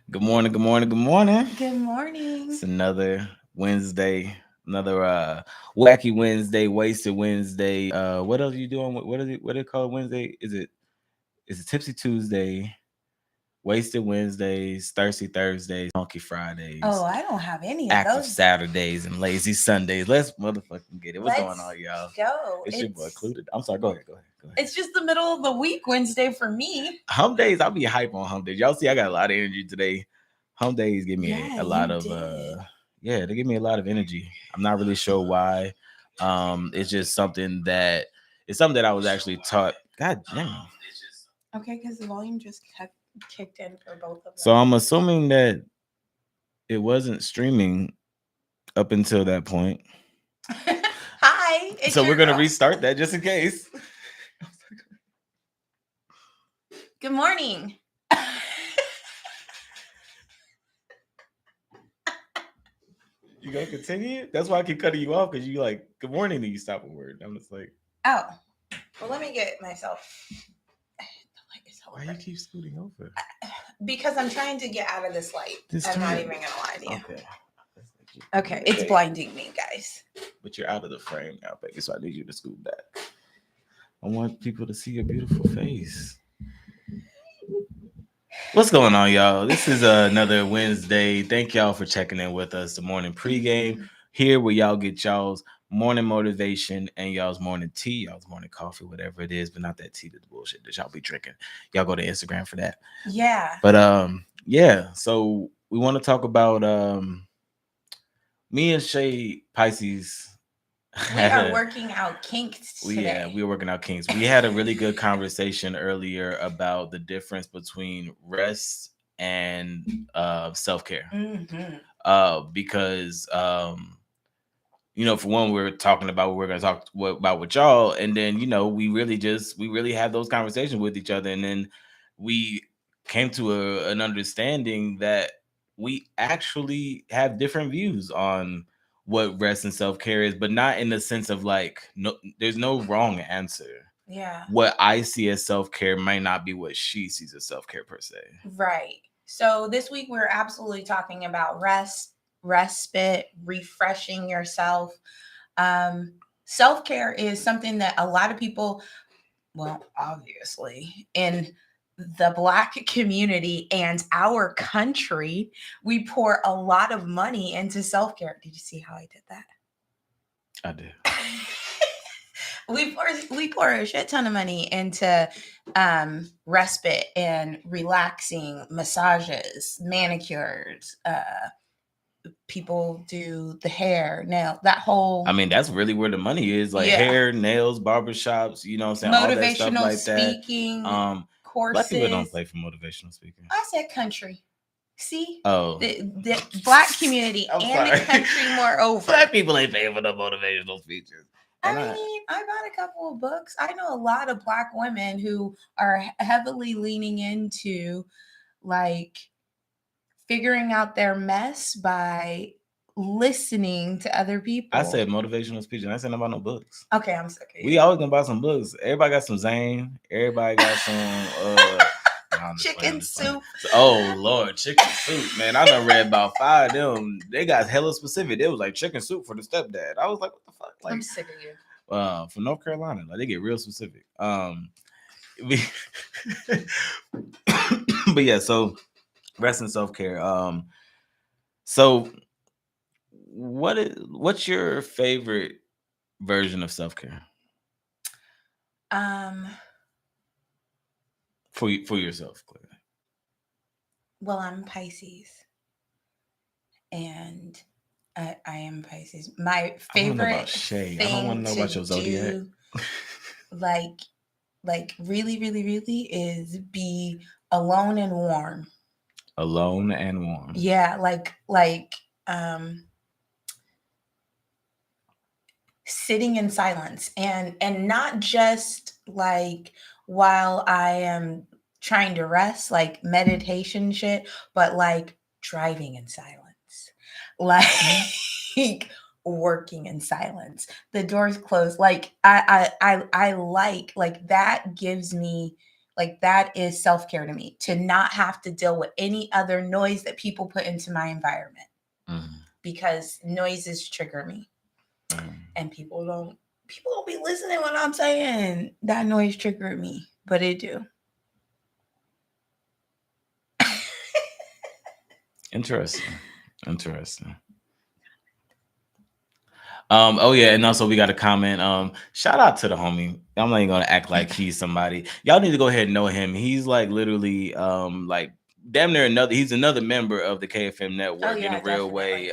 Good morning, good morning, good morning. Good morning. It's another Wednesday, another wacky Wednesday, wasted Wednesday. What else are you doing? What do they call it Wednesday? Is it Tipsy Tuesday, Wasted Wednesdays, Thirsty Thursdays, Funky Oh, Fridays, I don't have any of Active those. Saturdays, and Lazy Sundays? Let's motherfucking get it. What's going Let's on, y'all? go. It's your boy Klue. I'm sorry, go ahead. It's just the middle of the week, Wednesday for me. Hump days, I'll be hype on hump days. Y'all see, I got a lot of energy today. Hump days give me Yeah, a lot you of did. yeah, they give me a lot of energy. I'm not really sure why. It's just something that I was actually taught. God damn. Okay, because the volume just kicked in for both of So them. I'm assuming that it wasn't streaming up until that point. Hi, it's So we're your gonna girl. restart that just in case. Good morning. You gonna continue? That's why I keep cutting you off because you like good morning and you stop a word. I'm just like, Oh, well, let me get myself. The light is hella why you bright. keep scooting over? Because I'm trying to get out of this light. Just I'm turn not it. even gonna lie to you. Okay. Okay, it's blinding me, guys. But you're out of the frame now, baby. So I need you to scoot back. I want people to see your beautiful face. What's going on, y'all? This is another Wednesday. Thank y'all for checking in with us. The morning pregame here, where y'all get y'all's morning motivation and y'all's morning tea, y'all's morning coffee, whatever it is, but not that tea, the bullshit that y'all be drinking. Y'all go to Instagram for that. Yeah. But yeah. So we want to talk about me and Shay Pisces We had are a working out kinks today. we were working out kinks. We had a really good conversation earlier about the difference between rest and self care. Mm-hmm. Because for one, we're talking about what we're going to about with y'all, and then we really have those conversations with each other, and then we came to an understanding that we actually have different views on what rest and self care is, but not in the sense of like no, there's no wrong answer. Yeah. What I see as self care might not be what she sees as self care per se. Right. So this week we're absolutely talking about rest, respite, refreshing yourself. Self-care is something that a lot of people, well, obviously, in the Black community and our country, we pour a lot of money into self-care. Did you see how I did that? I do. We pour a shit ton of money into respite and relaxing, massages, manicures. People do the hair, nail, that whole. I mean, that's really where the money is, like Yeah. hair, nails, barbershops, you know what I'm saying? All that stuff Motivational like that. speaking Black people don't courses. play for motivational speaking. I said country. See, Oh, the Black community I'm and sorry. the country, moreover. Black people ain't paying for the motivational speeches. I mean, I bought a couple of books. I know a lot of Black women who are heavily leaning into like figuring out their mess by listening to other people. I said motivational speech, and I said about no books. Okay, I'm sick of you. We always gonna buy some books. Everybody got some Zane. Everybody got some chicken soup. Oh Lord, chicken soup, man! I done read about 5 of them. They got hella specific. It was like chicken soup for the stepdad. I was like, what the fuck? Like, I'm sick of you. From North Carolina, like they get real specific. But yeah, so rest and self care. So what's your favorite version of self care? For yourself, clearly. Well, I'm Pisces, and I am Pisces. My favorite thing I don't want to know about your zodiac. Like really, really, really is be alone and warm. Alone and warm. Yeah, like sitting in silence and not just like while I am trying to rest, like meditation shit, but like driving in silence, like working in silence, the doors closed, like I like that gives me Like that is self-care to me, to not have to deal with any other noise that people put into my environment, because noises trigger me. And people don't be listening when I'm saying that noise triggered me, but it do. Interesting. Oh yeah, and also we got a comment. Shout out to the homie. I'm not even gonna act like he's somebody. Y'all need to go ahead and know him. He's like literally like damn near he's another member of the KFM network in a real way.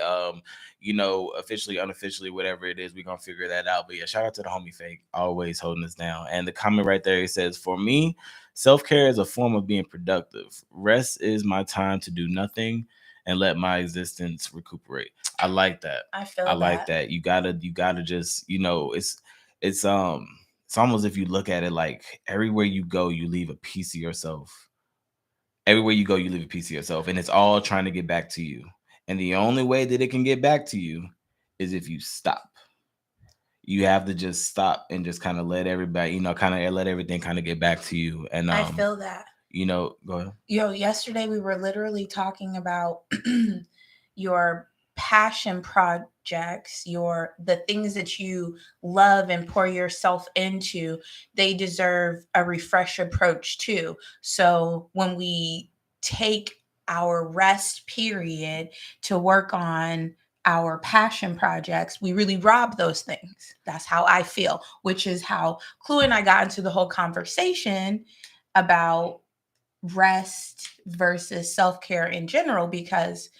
Officially, unofficially, whatever it is, we're gonna figure that out. But yeah, shout out to the homie Fake, always holding us down. And the comment right there, it says, for me, self-care is a form of being productive. Rest is my time to do nothing and let my existence recuperate. I like that. I like that. You gotta just, it's almost, if you look at it, like everywhere you go, you leave a piece of yourself. Everywhere you go, you leave a piece of yourself, and it's all trying to get back to you. And the only way that it can get back to you is if you stop. You have to just stop and just kind of let everybody, kind of let everything kind of get back to you. And I feel that. Go ahead. Yesterday we were literally talking about your passion projects, the things that you love and pour yourself into. They deserve a refresh approach too. So when we take our rest period to work on our passion projects, we really rob those things. That's how I feel, which is how Klue and I got into the whole conversation about rest versus self-care in general, because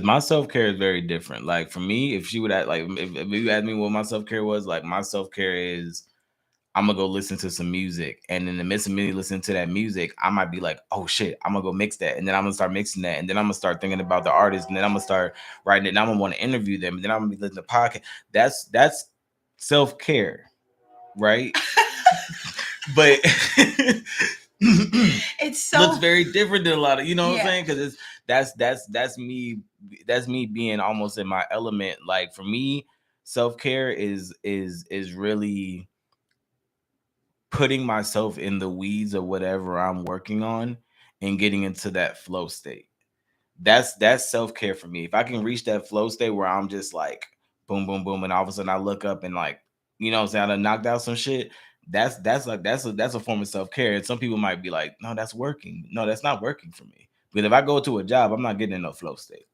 my self-care is very different. Like for me, if she would ask, like if you asked me what my self-care was, like my self-care is I'm gonna go listen to some music, and in the midst of me listening to that music, I might be like, oh shit, I'm gonna go mix that, and then I'm gonna start mixing that, and then I'm gonna start thinking about the artist, and then I'm gonna start writing it, and I'm gonna want to interview them, and then I'm gonna be listening to podcast. That's self-care, right? But it's so looks very different than a lot of, what I'm saying, because that's me being almost in my element. Like for me, self-care is really putting myself in the weeds of whatever I'm working on and getting into that flow state. That's self-care for me. If I can reach that flow state where I'm just like boom, boom, boom, and all of a sudden I look up and like, what I'm saying, I done knocked out some shit. That's a form of self-care. And some people might be like, no, that's working. No, that's not working for me. Because if I go to a job, I'm not getting in no flow state.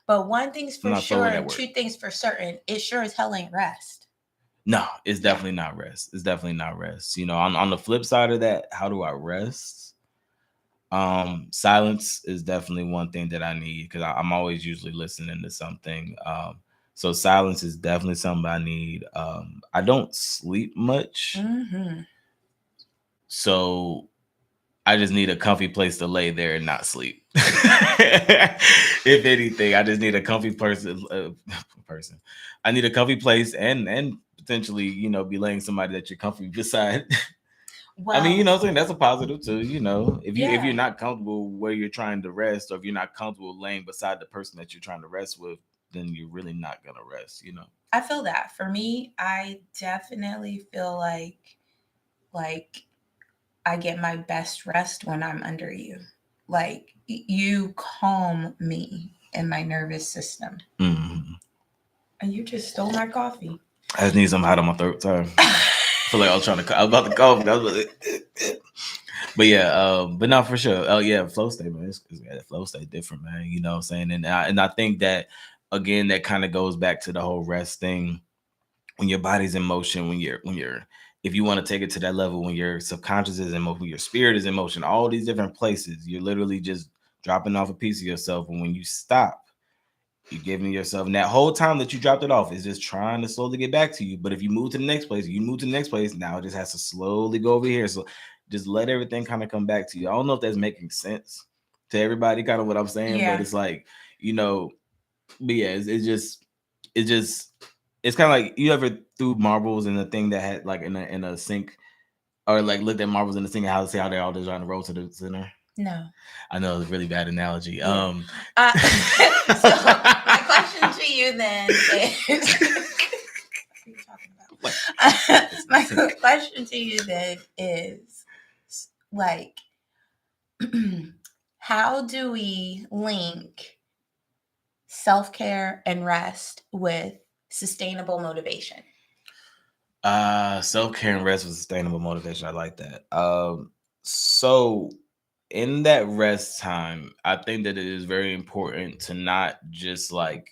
But one thing's for sure and two things for certain, it sure as hell ain't rest. No, it's definitely not rest. It's definitely not rest. On the flip side of that, how do I rest? Silence is definitely one thing that I need, because I'm always usually listening to something. So silence is definitely something I need. I don't sleep much. So I just need a comfy place to lay there and not sleep. If anything, I just need a comfy person. I need a comfy place and potentially, be laying somebody that you're comfy beside. Well, I mean, that's a positive too. If you're not comfortable where you're trying to rest, or if you're not comfortable laying beside the person that you're trying to rest with, then you're really not gonna rest. I feel that. For me, I definitely feel like I get my best rest when I'm under you. Like you calm me in my nervous system. Mm-hmm. And you just stole my coffee. I just need something hot on my throat. Sorry. I feel like I was about to cough. But yeah, but not for sure. Oh yeah, flow state, man. Flow state different, man. You know what I'm saying? And I think that, again, that kind of goes back to the whole rest thing. When your body's in motion, when you're if you want to take it to that level, when your subconscious is in motion, when your spirit is in motion, all these different places, you're literally just dropping off a piece of yourself. And when you stop, you're giving yourself, and that whole time that you dropped it off is just trying to slowly get back to you. But if you move to the next place, now it just has to slowly go over here. So just let everything kind of come back to you. I don't know if that's making sense to everybody, kind of what I'm saying, but it's like, but yeah, it's kind of like, you ever threw marbles in a thing that had like in a sink, or like looked at marbles in the sink and how they all just trying to roll to the center? No. I know it's a really bad analogy. Yeah. So my question to you then is my question to you then is, like, How do we link self-care and rest with sustainable motivation? Self-care and rest with sustainable motivation. I like that. So in that rest time, I think that it is very important to not just like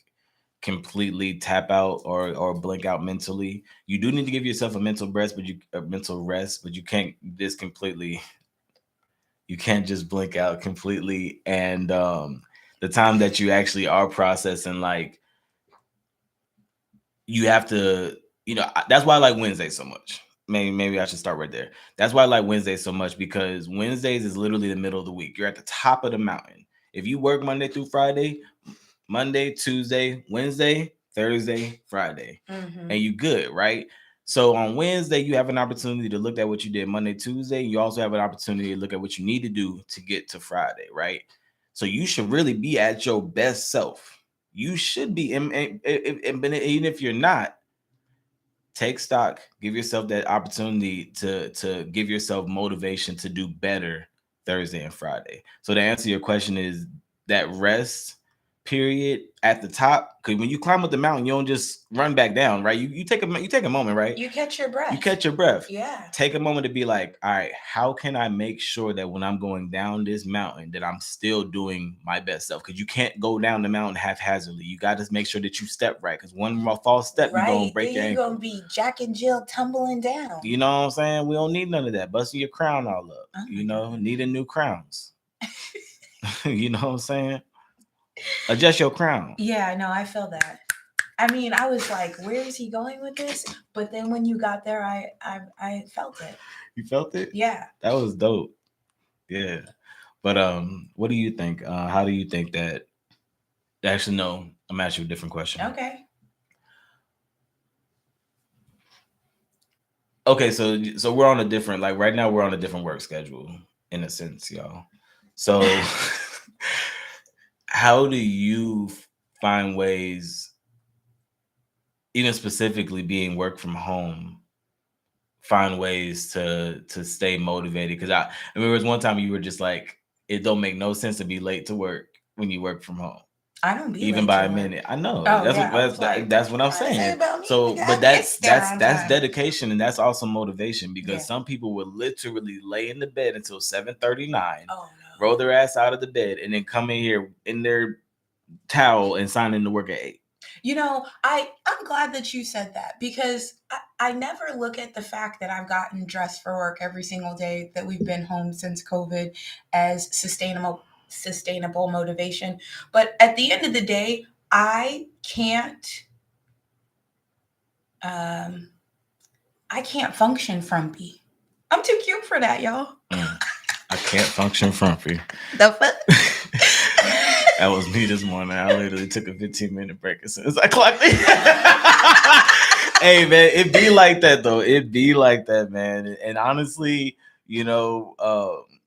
completely tap out or blink out mentally. You do need to give yourself a mental rest, but you can't just completely you can't just blink out completely. And the time that you actually are processing, like you have to, that's why I like Wednesday so much. Maybe I should start right there. That's why I like Wednesdays so much, because Wednesdays is literally the middle of the week. You're at the top of the mountain. If you work Monday through Friday, Monday, Tuesday, Wednesday, Thursday, Friday, and you good, right? So on Wednesday, you have an opportunity to look at what you did Monday, Tuesday. You also have an opportunity to look at what you need to do to get to Friday, right? So you should really be at your best self. You should be, but even if you're not, take stock, give yourself that opportunity to give yourself motivation to do better Thursday and Friday. So to answer your question is that rest period at the top, because when you climb up the mountain, you don't just run back down, right? You take a moment, right? You catch your You breath. catch your breath. Yeah. Take a moment to be like, all right, how can I make sure that when I'm going down this mountain that I'm still doing my best self? Because you can't go down the mountain haphazardly. You got to make sure that you step right, because one more false step, you're going to Right. break Then your you're ankle. gonna be Jack and Jill tumbling down. You know what I'm saying? We don't need none of that. Busting your crown all up. Oh You my know, God. needing new crowns. You know what I'm saying? Adjust your crown. Yeah, no, I feel that. I mean, I was like, where is he going with this? But then when you got there, I felt it. You felt it? Yeah. That was dope. Yeah. But what do you think? How do you think that? Actually, no. I'm asking you a different question. Okay. Okay, so we're on a different, like right now we're on a different work schedule in a sense, y'all. So how do you find ways, even specifically being work from home, find ways to stay motivated? Because I remember there was one time you were just like, it don't make no sense to be late to work when you work from home. I don't be Even late by to a work. minute. I know. Oh That's yeah, I was what like, that's what what you I'm want to say saying. about me? So, Nigga, I but get there on that's time. dedication, and that's also motivation, because Yeah. some people will literally lay in the bed until 7:39, Oh no. roll their ass out of the bed, and then come in here in their towel and sign in to work at 8. You know, I'm glad that you said that, because I never look at the fact that I've gotten dressed for work every single day that we've been home since COVID as sustainable motivation. But at the end of the day, um I can't function frumpy. I'm too cute for that, y'all. I can't function frumpy. The fuck? That was me this morning. I literally took a 15-minute break as soon as I clocked in. Hey man, it be like that though. It be like that, man. And honestly, you know,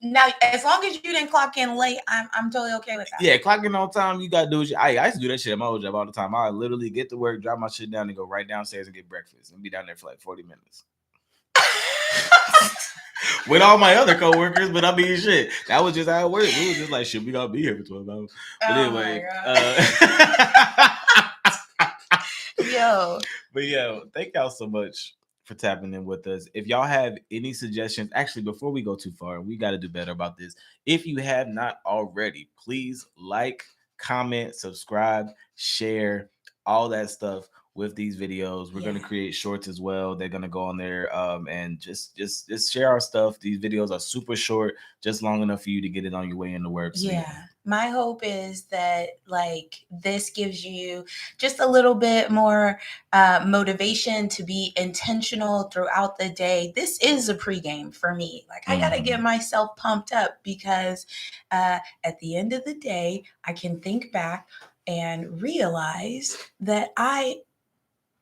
Now, as long as you didn't clock in late, I'm totally okay with that. yeah, clocking on time, you gotta do what I used to do that shit at my old job all the time. I literally get to work, drop my shit down, and go right downstairs and get breakfast and be down there for like 40 minutes. With all my other coworkers, but I mean, shit, that was just how it worked. We was just like, shit, we gotta be here for 12 hours. But anyway, Yo. But yeah, thank y'all so much for tapping in with us. If y'all have any suggestions, actually, before we go too far, we got to do better about this. If you have not already, please like, comment, subscribe, share, all that stuff with these videos. We're gonna create shorts as well. They're gonna go on there and just share our stuff. These videos are super short, just long enough for you to get it on your way into work. So, yeah. My hope is that like this gives you just a little bit more motivation to be intentional throughout the day. This is a pregame for me. Like I got to get myself pumped up, because at the end of the day, I can think back and realize that I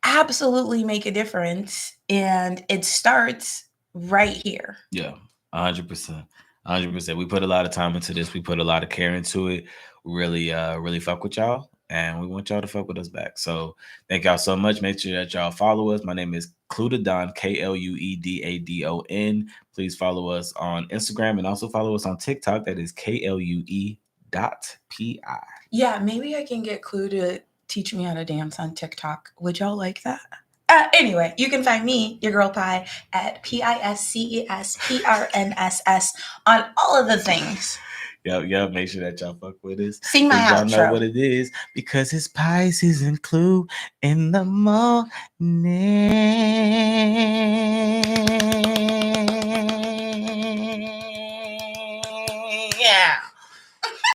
absolutely make a difference, and it starts right here. Yeah, 100%. 100%. We put a lot of time into this. We put a lot of care into it. We really fuck with y'all. and we want y'all to fuck with us back. So thank y'all so much. Make sure that y'all follow us. My name is Cluedadon, Kluedadon. Please follow us on Instagram and also follow us on TikTok. That is KLUE.pi. Yeah, maybe I can get Clue to teach me how to dance on TikTok. Would y'all like that? Anyway, you can find me, your girl Pie, at PISCESPRNSS on all of the things. Yep. Make sure that y'all fuck with us. Sing my Y'all know outro. what it is because it's Pisces and Clue in the morning.